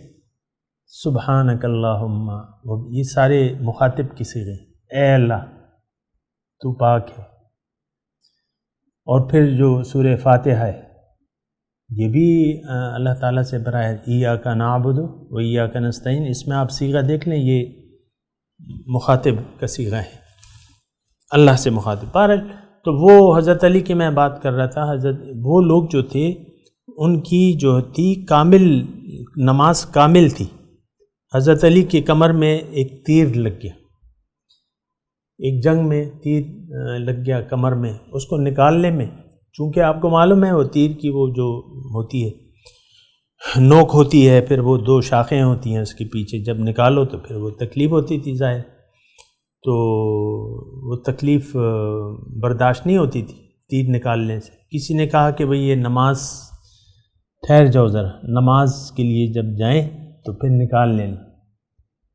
سبحانک اللہم، یہ سارے مخاطب کی صیغے، اے اللہ تو پاک ہے۔ اور پھر جو سورہ فاتحہ ہے یہ بھی اللہ تعالیٰ سے براہ ایاک نعبد و ایاک نستعین، اس میں آپ صیغہ دیکھ لیں، یہ مخاطب کا صیغہ ہے، اللہ سے مخاطب۔ بہرحال تو وہ حضرت علی کی میں بات کر رہا تھا، حضرت وہ لوگ جو تھے ان کی جو تھی کامل نماز کامل تھی۔ حضرت علی کی کمر میں ایک تیر لگ گیا، ایک جنگ میں تیر لگ گیا کمر میں، اس کو نکالنے میں، چونکہ آپ کو معلوم ہے وہ تیر کی وہ جو ہوتی ہے نوک ہوتی ہے، پھر وہ دو شاخیں ہوتی ہیں اس کے پیچھے، جب نکالو تو پھر وہ تکلیف ہوتی تھی ظاہر، تو وہ تکلیف برداشت نہیں ہوتی تھی تیر نکالنے سے۔ کسی نے کہا کہ بھئی یہ نماز، ٹھہر جاؤ ذرا، نماز کے لیے جب جائیں تو پھر نکال لینا۔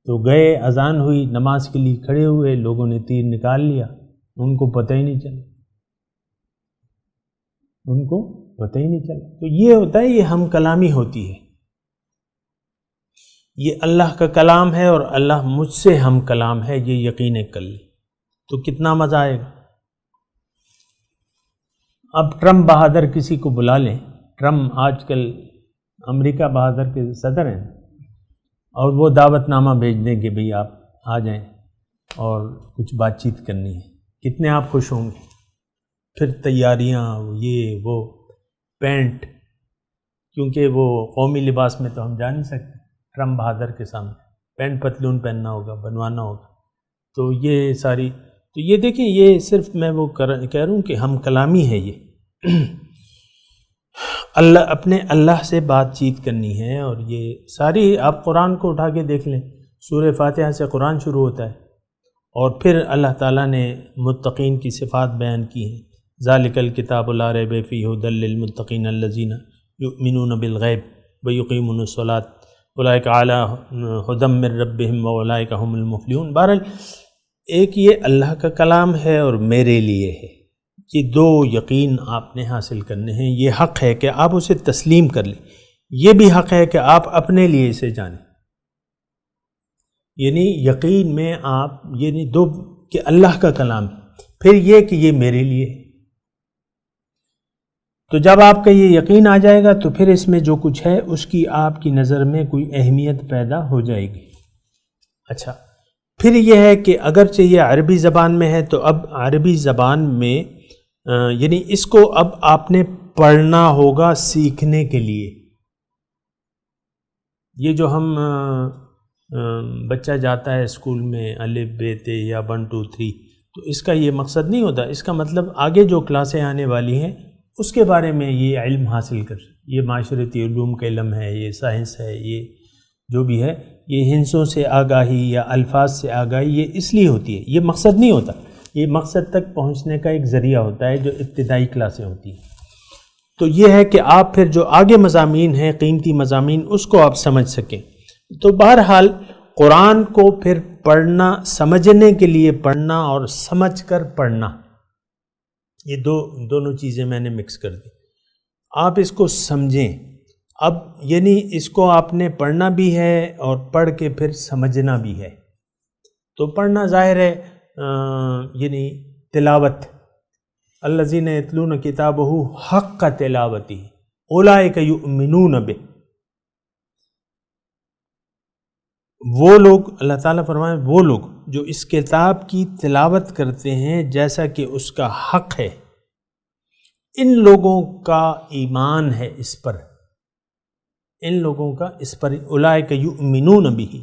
تو گئے، اذان ہوئی، نماز کے لیے کھڑے ہوئے، لوگوں نے تیر نکال لیا، ان کو پتہ ہی نہیں چلا، ان کو پتہ ہی نہیں چلا۔ تو یہ ہوتا ہے، یہ ہم کلامی ہوتی ہے، یہ اللہ کا کلام ہے اور اللہ مجھ سے ہم کلام ہے، یہ یقین کر لیں تو کتنا مزہ آئے گا۔ اب ٹرمپ بہادر کسی کو بلا لیں، ٹرمپ آج کل امریکہ بہادر کے صدر ہیں، اور وہ دعوت نامہ بھیج دیں کہ بھئی آپ آ جائیں اور کچھ بات چیت کرنی ہے، کتنے آپ خوش ہوں گے۔ پھر تیاریاں، یہ وہ پینٹ، کیونکہ وہ قومی لباس میں تو ہم جا نہیں سکتے، ٹرمپ بہادر کے سامنے پینٹ پتلون پہننا ہوگا، بنوانا ہوگا، تو یہ ساری، تو یہ دیکھیں، یہ صرف میں وہ کہہ رہا ہوں کہ ہم کلامی ہے یہ اللہ، اپنے اللہ سے بات چیت کرنی ہے۔ اور یہ ساری آپ قرآن کو اٹھا کے دیکھ لیں، سورہ فاتحہ سے قرآن شروع ہوتا ہے، اور پھر اللہ تعالیٰ نے متقین کی صفات بیان کی ہیں، ذالک الکتاب لا ریب فیہ ھدی للمتقین الذین یؤمنون بالغیب ویقیمون الصلاۃ اولئک علی ھدی من ربہم واولئک ھم المفلحون۔ بہرحال ایک یہ اللہ کا کلام ہے اور میرے لیے ہے، یہ دو یقین آپ نے حاصل کرنے ہیں۔ یہ حق ہے کہ آپ اسے تسلیم کر لیں، یہ بھی حق ہے کہ آپ اپنے لیے اسے جانیں، یعنی یقین میں آپ، یعنی دو کہ اللہ کا کلام ہے، پھر یہ کہ یہ میرے لیے ہے۔ تو جب آپ کا یہ یقین آ جائے گا تو پھر اس میں جو کچھ ہے اس کی آپ کی نظر میں کوئی اہمیت پیدا ہو جائے گی۔ اچھا، پھر یہ ہے کہ اگرچہ یہ عربی زبان میں ہے تو اب عربی زبان میں یعنی اس کو اب آپ نے پڑھنا ہوگا سیکھنے کے لیے۔ یہ جو ہم بچہ جاتا ہے اسکول میں الف ب ت یا 1 2 3، تو اس کا یہ مقصد نہیں ہوتا، اس کا مطلب آگے جو کلاسیں آنے والی ہیں اس کے بارے میں یہ علم حاصل کر، یہ معاشرتی علوم کا علم ہے، یہ سائنس ہے، یہ جو بھی ہے، یہ ہنسوں سے آگاہی یا الفاظ سے آگاہی، یہ اس لیے ہوتی ہے، یہ مقصد نہیں ہوتا۔ یہ مقصد تک پہنچنے کا ایک ذریعہ ہوتا ہے جو ابتدائی کلاسیں ہوتی ہیں. تو یہ ہے کہ آپ پھر جو آگے مضامین ہیں قیمتی مضامین اس کو آپ سمجھ سکیں. تو بہرحال قرآن کو پھر پڑھنا سمجھنے کے لیے پڑھنا اور سمجھ کر پڑھنا، یہ دونوں چیزیں میں نے مکس کر دی. آپ اس کو سمجھیں. اب یعنی اس کو آپ نے پڑھنا بھی ہے اور پڑھ کے پھر سمجھنا بھی ہے. تو پڑھنا ظاہر ہے یعنی تلاوت، الذین یتلون کتابہ حق تلاوتہ اولئک یؤمنون بہ. وہ لوگ، اللہ تعالیٰ فرمائے وہ لوگ جو اس کتاب کی تلاوت کرتے ہیں جیسا کہ اس کا حق ہے، ان لوگوں کا ایمان ہے اس پر، ان لوگوں کا اس پر. اولئک یؤمنون بہ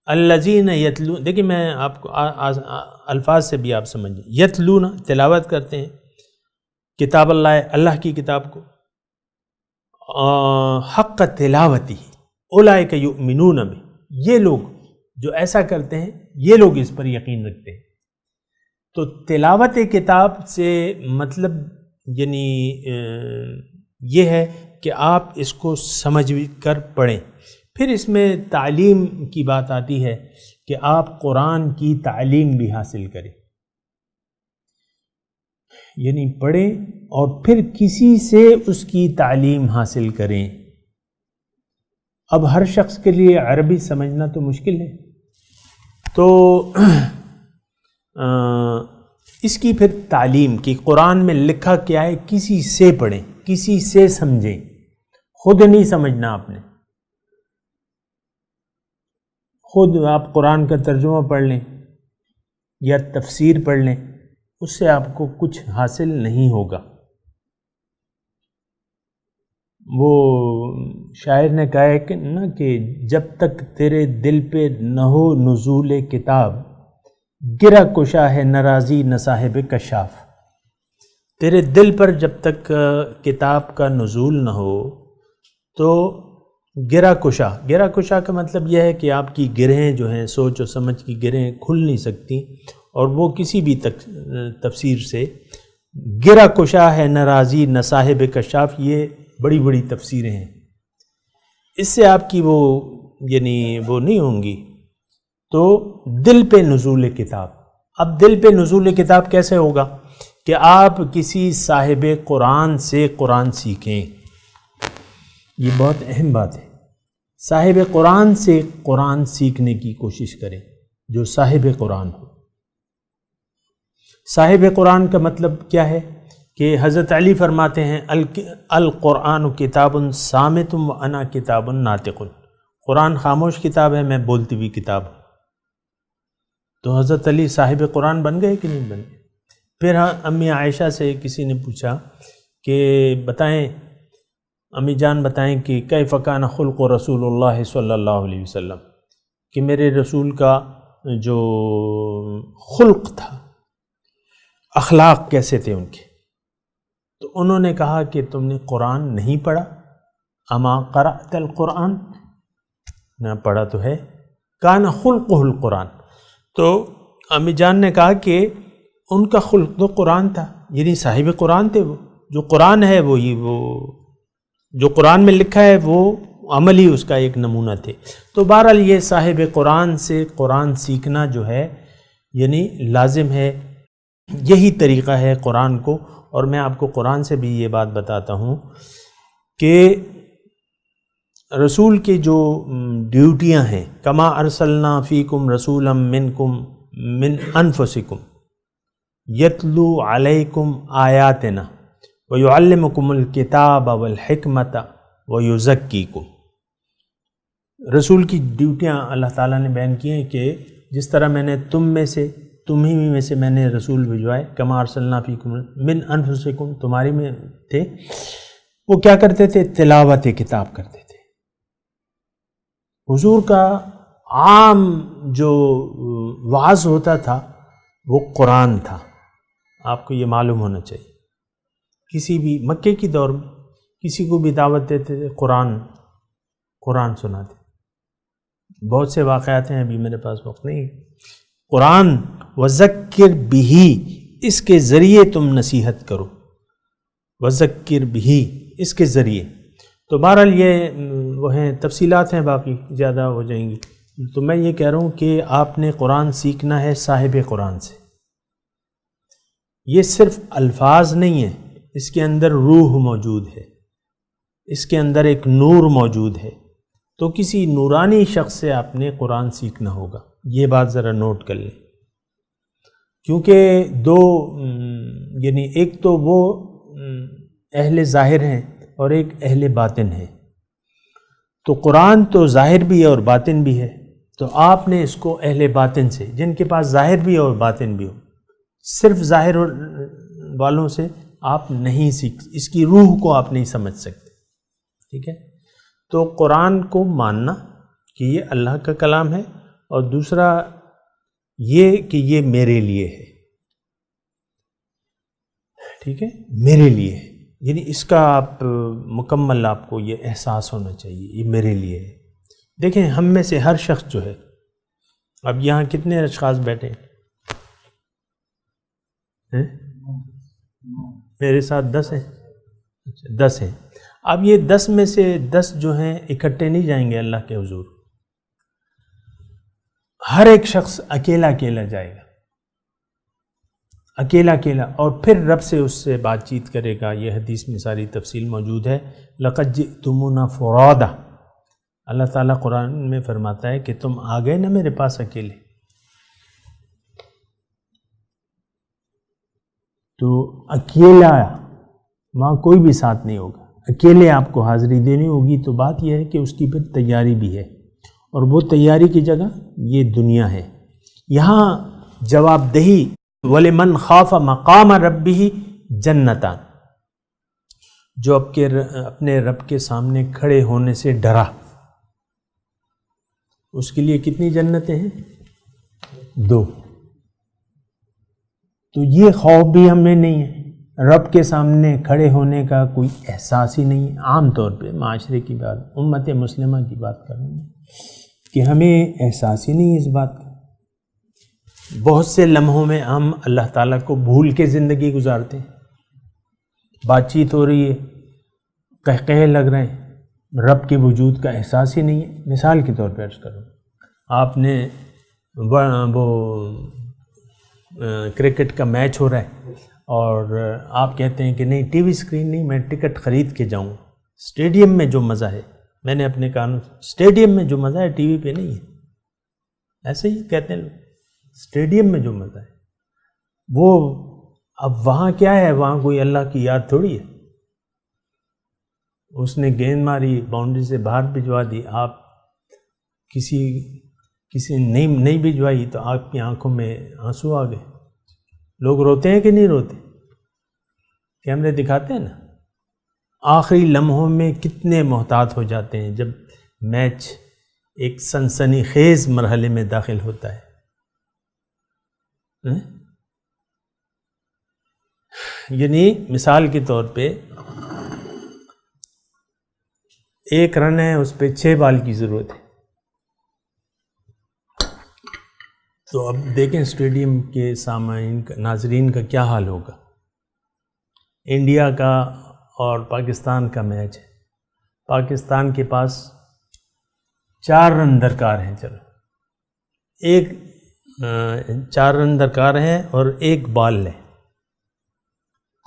الذین یتلون، دیکھیں میں آپ کو الفاظ سے بھی آپ سمجھیں. یتلون تلاوت کرتے ہیں کتاب اللہ کی کتاب کو، حق تلاوتی اولئک یؤمنون بہ، یہ لوگ جو ایسا کرتے ہیں یہ لوگ اس پر یقین رکھتے ہیں. تو تلاوت کتاب سے مطلب یعنی یہ ہے کہ آپ اس کو سمجھ کر پڑھیں. پھر اس میں تعلیم کی بات آتی ہے کہ آپ قرآن کی تعلیم بھی حاصل کریں، یعنی پڑھیں اور پھر کسی سے اس کی تعلیم حاصل کریں. اب ہر شخص کے لیے عربی سمجھنا تو مشکل ہے، تو اس کی پھر تعلیم کی. قرآن میں لکھا کیا ہے کسی سے پڑھیں، کسی سے سمجھیں، خود نہیں سمجھنا آپ نے. خود آپ قرآن کا ترجمہ پڑھ لیں یا تفسیر پڑھ لیں، اس سے آپ کو کچھ حاصل نہیں ہوگا. وہ شاعر نے کہا ہے کہ نا کہ جب تک تیرے دل پہ نہ ہو نزول کتاب، گرا کشا ہے ناراضی نہ صاحب کشاف. تیرے دل پر جب تک کتاب کا نزول نہ ہو تو گرا کشا کا مطلب یہ ہے کہ آپ کی گرہیں جو ہیں، سوچ و سمجھ کی گرہیں کھل نہیں سکتی، اور وہ کسی بھی تفسیر سے. گرا کشا ہے ناراضی نہ صاحب کشاف، یہ بڑی بڑی تفسیریں ہیں، اس سے آپ کی وہ یعنی وہ نہیں ہوں گی. تو دل پہ نزول کتاب. اب دل پہ نزول کتاب کیسے ہوگا؟ کہ آپ کسی صاحب قرآن سے قرآن سیکھیں. یہ بہت اہم بات ہے. صاحب قرآن سے قرآن سیکھنے کی کوشش کریں جو صاحب قرآن ہو. صاحب قرآن کا مطلب کیا ہے کہ حضرت علی فرماتے ہیں القرآن کتاب صامت وانا کتاب ناطق. قرآن خاموش کتاب ہے، میں بولتی ہوئی کتاب ہوں. تو حضرت علی صاحب قرآن بن گئے کہ نہیں بن گئے؟ پھر امی عائشہ سے کسی نے پوچھا کہ بتائیں امی جان بتائیں کہ کیف کان خلق رسول اللہ صلی اللہ علیہ وسلم، کہ میرے رسول کا جو خلق تھا، اخلاق کیسے تھے ان کے. تو انہوں نے کہا کہ تم نے قرآن نہیں پڑھا؟ اما قرأت القرآن، نہ پڑھا تو ہے. کان خلقہ القرآن. تو امی جان نے کہا کہ ان کا خلق تو قرآن تھا، یعنی صاحب قرآن تھے. وہ جو قرآن ہے وہ جو قرآن میں لکھا ہے وہ عملی اس کا ایک نمونہ تھے. تو بہرحال یہ صاحب قرآن سے قرآن سیکھنا جو ہے یعنی لازم ہے. یہی طریقہ ہے قرآن کو. اور میں آپ کو قرآن سے بھی یہ بات بتاتا ہوں کہ رسول کی جو ڈیوٹیاں ہیں، کما ارسلنا فیکم رسولا منکم من انفسکم یتلو علیکم آیاتنا وَيُعَلِّمُكُمُ الْكِتَابَ وَالْحِكْمَةَ وَيُزَكِّيكُمْ. رسول کی ڈیوٹیاں اللہ تعالیٰ نے بیان کی ہیں کہ جس طرح میں نے تمہیں میں سے میں نے رسول بھجوائے، کما ارسلنا فیکم من انفسکم، تمہارے میں تھے. وہ کیا کرتے تھے؟ تلاوت کتاب کرتے تھے. حضور کا عام جو وعظ ہوتا تھا وہ قرآن تھا. آپ کو یہ معلوم ہونا چاہیے. کسی بھی مکے کی دور میں کسی کو بھی دعوت دیتے تھے، قرآن سناتے. بہت سے واقعات ہیں، ابھی میرے پاس وقت نہیں. قرآن وذکر بہی، اس کے ذریعے تم نصیحت کرو، وذکر بہی، اس کے ذریعے. تو بہرحال یہ وہ ہیں، تفصیلات ہیں، باقی زیادہ ہو جائیں گی. تو میں یہ کہہ رہا ہوں کہ آپ نے قرآن سیکھنا ہے صاحب قرآن سے. یہ صرف الفاظ نہیں ہیں، اس کے اندر روح موجود ہے، اس کے اندر ایک نور موجود ہے. تو کسی نورانی شخص سے آپ نے قرآن سیکھنا ہوگا، یہ بات ذرا نوٹ کر لیں. کیونکہ دو یعنی ایک تو وہ اہل ظاہر ہیں اور ایک اہل باطن ہے. تو قرآن تو ظاہر بھی ہے اور باطن بھی ہے. تو آپ نے اس کو اہل باطن سے، جن کے پاس ظاہر بھی اور باطن بھی ہو، صرف ظاہر والوں سے آپ نہیں سیکھ، اس کی روح کو آپ نہیں سمجھ سکتے. ٹھیک ہے؟ تو قرآن کو ماننا کہ یہ اللہ کا کلام ہے، اور دوسرا یہ کہ یہ میرے لیے ہے. ٹھیک ہے؟ میرے لیے ہے، یعنی اس کا آپ مکمل آپ کو یہ احساس ہونا چاہیے، یہ میرے لیے ہے. دیکھیں ہم میں سے ہر شخص جو ہے، اب یہاں کتنے اشخاص بیٹھے ہیں؟ میرے ساتھ 10 ہیں. 10 ہیں. اب یہ 10 میں سے 10 جو ہیں اکٹھے نہیں جائیں گے اللہ کے حضور. ہر ایک شخص اکیلا اکیلا جائے گا، اکیلا اکیلا، اور پھر رب سے اس سے بات چیت کرے گا. یہ حدیث میں ساری تفصیل موجود ہے. لَقَدْ جِئْتُمُونَا فُرَادًا، اللہ تعالیٰ قرآن میں فرماتا ہے کہ تم آ گئے نا میرے پاس اکیلے. تو اکیلا وہاں کوئی بھی ساتھ نہیں ہوگا، اکیلے آپ کو حاضری دینی ہوگی. تو بات یہ ہے کہ اس کی پھر تیاری بھی ہے، اور وہ تیاری کی جگہ یہ دنیا ہے. یہاں جواب دہی وَلِمَنْ خَافَ مَقَامَ رَبِّهِ جَنَّتَانِ، جو اپنے رب کے سامنے کھڑے ہونے سے ڈرا، اس کے لیے کتنی جنتیں ہیں؟ 2. تو یہ خوف بھی ہمیں نہیں ہے، رب کے سامنے کھڑے ہونے کا کوئی احساس ہی نہیں ہے. عام طور پہ معاشرے کی بات، امت مسلمہ کی بات کر رہا ہوں کہ ہمیں احساس ہی نہیں ہے اس بات کا. بہت سے لمحوں میں ہم اللہ تعالیٰ کو بھول کے زندگی گزارتے ہیں. بات چیت ہو رہی ہے، قہقہے لگ رہے ہیں، رب کے وجود کا احساس ہی نہیں ہے. مثال کے طور پہ عرض کروں، آپ نے وہ کرکٹ کا میچ ہو رہا ہے اور آپ کہتے ہیں کہ نہیں ٹی وی اسکرین نہیں، میں ٹکٹ خرید کے جاؤں. اسٹیڈیم میں جو مزہ ہے، میں نے اپنے کانوں، اسٹیڈیم میں جو مزہ ہے ٹی وی پہ نہیں ہے. ایسے ہی کہتے ہیں لوگ، اسٹیڈیم میں جو مزہ ہے وہ، اب وہاں کیا ہے، وہاں کوئی اللہ کی یاد تھوڑی ہے. اس نے گیند ماری، باؤنڈری سے باہر بھجوا دی، آپ کسی نہیں بھجوائی تو آپ کی آنکھوں میں آنسو آ گئے. لوگ روتے ہیں کہ نہیں روتے؟ کیمرے دکھاتے ہیں نا. آخری لمحوں میں کتنے محتاط ہو جاتے ہیں جب میچ ایک سنسنی خیز مرحلے میں داخل ہوتا ہے. یعنی مثال کے طور پہ 1 رن ہے، اس پہ 6 بال کی ضرورت ہے. تو اب دیکھیں اسٹیڈیم کے سامعین کا، ناظرین کا کیا حال ہوگا. انڈیا کا اور پاکستان کا میچ ہے، پاکستان کے پاس 4 رن درکار ہیں. چلو 4 رن درکار ہیں اور 1 بال ہے.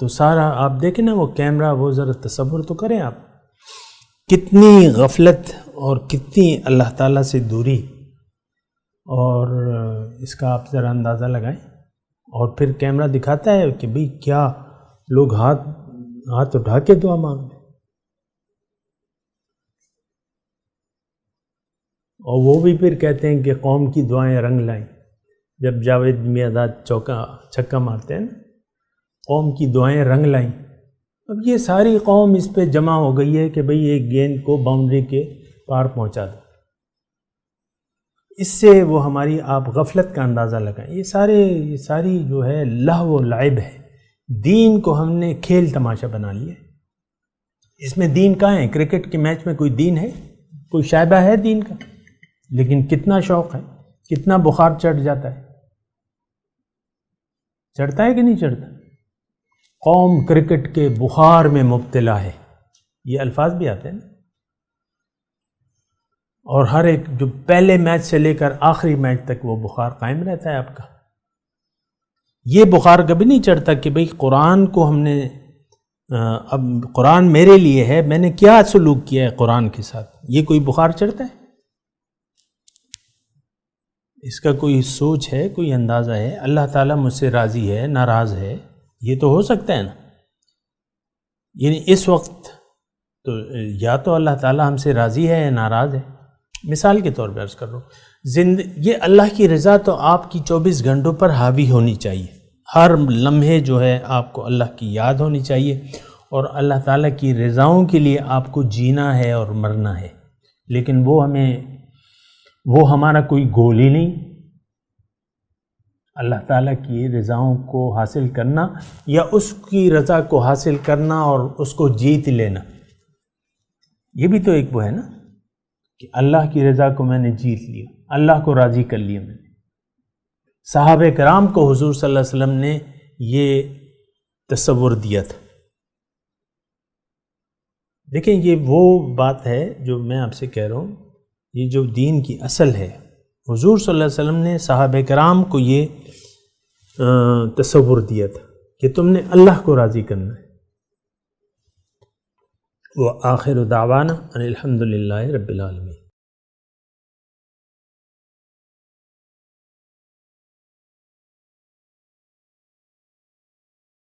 تو سارا آپ دیکھیں نا وہ کیمرہ، وہ ذرا تصور تو کریں آپ، کتنی غفلت اور کتنی اللہ تعالیٰ سے دوری، اور اس کا آپ ذرا اندازہ لگائیں. اور پھر کیمرہ دکھاتا ہے کہ بھئی کیا لوگ ہاتھ اٹھا کے دعا مانگ رہے ہیں، اور وہ بھی پھر کہتے ہیں کہ قوم کی دعائیں رنگ لائیں. جب جاوید میاں چھکا مارتے ہیں نا، قوم کی دعائیں رنگ لائیں. اب یہ ساری قوم اس پہ جمع ہو گئی ہے کہ بھئی ایک گیند کو باؤنڈری کے پار پہنچا دو. اس سے وہ ہماری آپ غفلت کا اندازہ لگائیں. یہ ساری جو ہے لہو و لعب ہے. دین کو ہم نے کھیل تماشا بنا لیا. اس میں دین کہاں ہے؟ کرکٹ کے میچ میں کوئی دین ہے؟ کوئی شائبہ ہے دین کا؟ لیکن کتنا شوق ہے، کتنا بخار چڑھ جاتا ہے. چڑھتا ہے کہ نہیں چڑھتا؟ قوم کرکٹ کے بخار میں مبتلا ہے، یہ الفاظ بھی آتے ہیں نا، اور ہر ایک جو پہلے میچ سے لے کر آخری میچ تک وہ بخار قائم رہتا ہے آپ کا۔ یہ بخار کبھی نہیں چڑھتا کہ بھئی قرآن کو ہم نے اب قرآن میرے لیے ہے، میں نے کیا سلوک کیا ہے قرآن کے ساتھ، یہ کوئی بخار چڑھتا ہے؟ اس کا کوئی سوچ ہے، کوئی اندازہ ہے؟ اللہ تعالیٰ مجھ سے راضی ہے، ناراض ہے، یہ تو ہو سکتا ہے نا۔ یعنی اس وقت تو یا تو اللہ تعالیٰ ہم سے راضی ہے یا ناراض ہے۔ مثال کے طور پہ عرض کر رہا ہوں، یہ اللہ کی رضا تو آپ کی 24 گھنٹوں پر حاوی ہونی چاہیے، ہر لمحے جو ہے آپ کو اللہ کی یاد ہونی چاہیے، اور اللہ تعالیٰ کی رضاؤں کے لیے آپ کو جینا ہے اور مرنا ہے، لیکن وہ ہمارا کوئی گول ہی نہیں۔ اللہ تعالیٰ کی رضاؤں کو حاصل کرنا یا اس کی رضا کو حاصل کرنا اور اس کو جیت لینا، یہ بھی تو ایک وہ ہے نا کہ اللہ کی رضا کو میں نے جیت لیا، اللہ کو راضی کر لیا میں نے۔ صحابہ کرام کو حضور صلی اللہ علیہ وسلم نے یہ تصور دیا تھا۔ دیکھیں یہ وہ بات ہے جو میں آپ سے کہہ رہا ہوں، یہ جو دین کی اصل ہے، حضور صلی اللہ علیہ وسلم نے صحابہ کرام کو یہ تصور دیا تھا کہ تم نے اللہ کو راضی کرنا ہے۔ وآخر دعوانا ان الحمد للہ رب العالمین۔